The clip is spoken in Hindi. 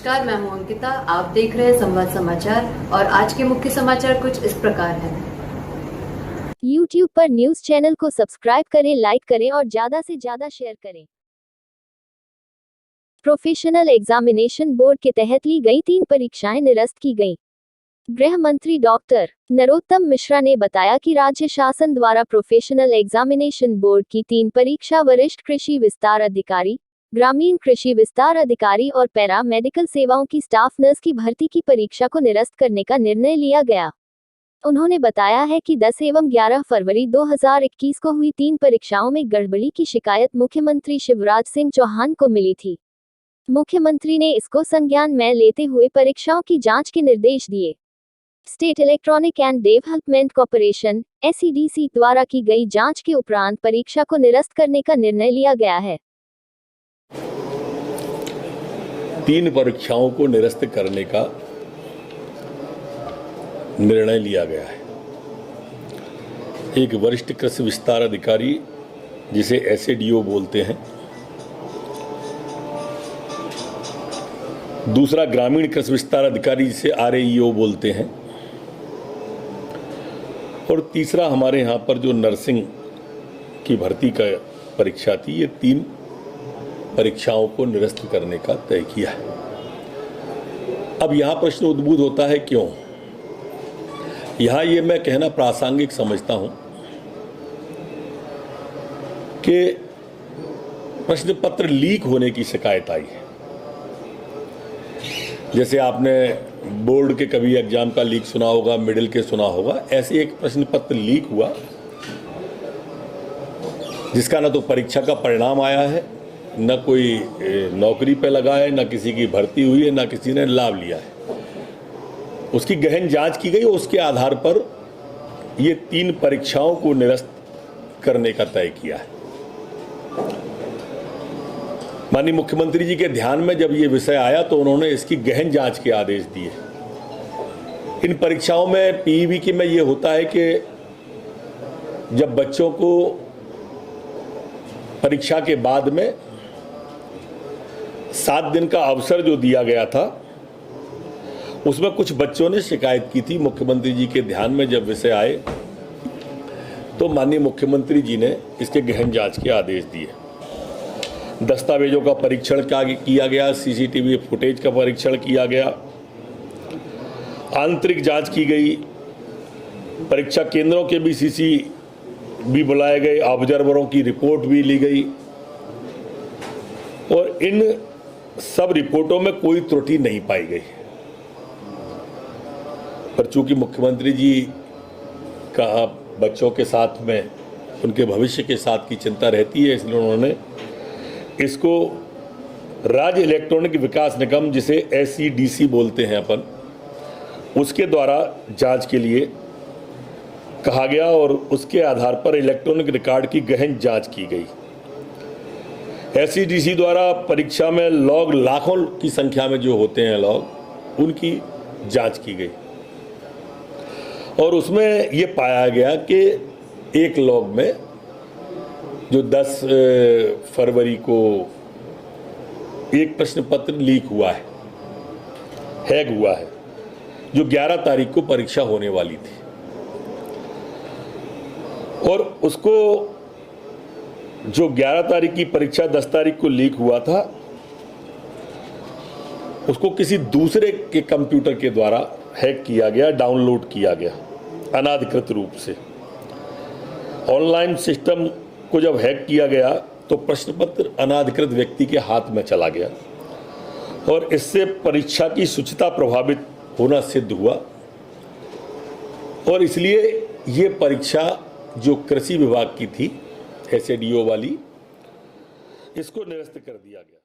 नमस्कार, मैं हूं अंकिता। आप देख रहे हैं संवाद समाचार और आज के मुख्य समाचार कुछ इस प्रकार हैं। YouTube पर न्यूज चैनल को सब्सक्राइब करें, लाइक करें और ज्यादा से ज्यादा शेयर करें। प्रोफेशनल एग्जामिनेशन बोर्ड के तहत ली गई 3 परीक्षाएं निरस्त की गईं। गृह मंत्री डॉक्टर नरोत्तम मिश्रा ने बताया कि राज्य शासन द्वारा प्रोफेशनल एग्जामिनेशन बोर्ड की 3 परीक्षा वरिष्ठ कृषि विस्तार अधिकारी, ग्रामीण कृषि विस्तार अधिकारी और पैरा मेडिकल सेवाओं की स्टाफ नर्स की भर्ती की परीक्षा को निरस्त करने का निर्णय लिया गया। उन्होंने बताया है कि 10 एवं 11 फरवरी 2021 को हुई 3 परीक्षाओं में गड़बड़ी की शिकायत मुख्यमंत्री शिवराज सिंह चौहान को मिली थी। मुख्यमंत्री ने इसको संज्ञान में लेते हुए परीक्षाओं की जांच के निर्देश दिए। State electronic and development corporation (SEDC) द्वारा की गई जांच के उपरांत परीक्षा को निरस्त करने का निर्णय लिया गया है। 3 परीक्षाओं को निरस्त करने का निर्णय लिया गया है। एक वरिष्ठ कृषि विस्तार अधिकारी, जिसे SADO बोलते हैं, दूसरा ग्रामीण कृषि विस्तार अधिकारी, जिसे RAEO बोलते हैं, और तीसरा हमारे यहाँ पर जो नर्सिंग की भर्ती का परीक्षा थी, ये 3 परीक्षाओं को निरस्त करने का तय किया है। अब यहाँ प्रश्न उद्भूत होता है, क्यों? यहाँ ये मैं कहना प्रासंगिक समझता हूँ कि प्रश्न पत्र लीक होने की शिकायत आई है। जैसे आपने बोर्ड के कभी एग्जाम का लीक सुना होगा, मिडिल के सुना होगा, ऐसे एक प्रश्न पत्र लीक हुआ जिसका ना तो परीक्षा का परिणाम आया है, न कोई नौकरी पे लगा है, न किसी की भर्ती हुई है, न किसी ने लाभ लिया है। उसकी गहन जांच की गई और उसके आधार पर ये 3 परीक्षाओं को निरस्त करने का तय किया है। माननीय मुख्यमंत्री जी के ध्यान में जब ये विषय आया तो उन्होंने इसकी गहन जांच के आदेश दिए। इन परीक्षाओं में PEB में ये होता है कि जब बच्चों को परीक्षा के बाद में 7 दिन का अवसर जो दिया गया था, उसमें कुछ बच्चों ने शिकायत की थी। मुख्यमंत्री जी के ध्यान में जब विषय आए तो माननीय मुख्यमंत्री जी ने इसके गहन जांच के आदेश दिए। दस्तावेजों का परीक्षण किया गया, CCTV फुटेज का परीक्षण किया गया, आंतरिक जांच की गई, परीक्षा केंद्रों के भी CC भी बुलाए गए, ऑब्जर्वरों की रिपोर्ट भी ली गई और इन सब रिपोर्टों में कोई त्रुटि नहीं पाई गई। पर चूंकि मुख्यमंत्री जी का बच्चों के साथ में उनके भविष्य के साथ की चिंता रहती है, इसलिए उन्होंने इसको राज्य इलेक्ट्रॉनिक विकास निगम, जिसे SEDC बोलते हैं अपन, उसके द्वारा जांच के लिए कहा गया और उसके आधार पर इलेक्ट्रॉनिक रिकॉर्ड की गहन जांच की गई। SEDC द्वारा परीक्षा में लॉग, लाखों की संख्या में जो होते हैं लॉग, उनकी जांच की गई और उसमें ये पाया गया कि एक लॉग में जो 10 फरवरी को एक प्रश्न पत्र लीक हुआ है, हैक हुआ है, जो 11 तारीख को परीक्षा होने वाली थी, और उसको जो 11 तारीख की परीक्षा 10 तारीख को लीक हुआ था, उसको किसी दूसरे के कंप्यूटर के द्वारा हैक किया गया, डाउनलोड किया गया अनाधिकृत रूप से। ऑनलाइन सिस्टम को जब हैक किया गया तो प्रश्न पत्र अनाधिकृत व्यक्ति के हाथ में चला गया और इससे परीक्षा की शुचिता प्रभावित होना सिद्ध हुआ और इसलिए ये परीक्षा जो कृषि विभाग की थी, SADO वाली, इसको निरस्त कर दिया गया।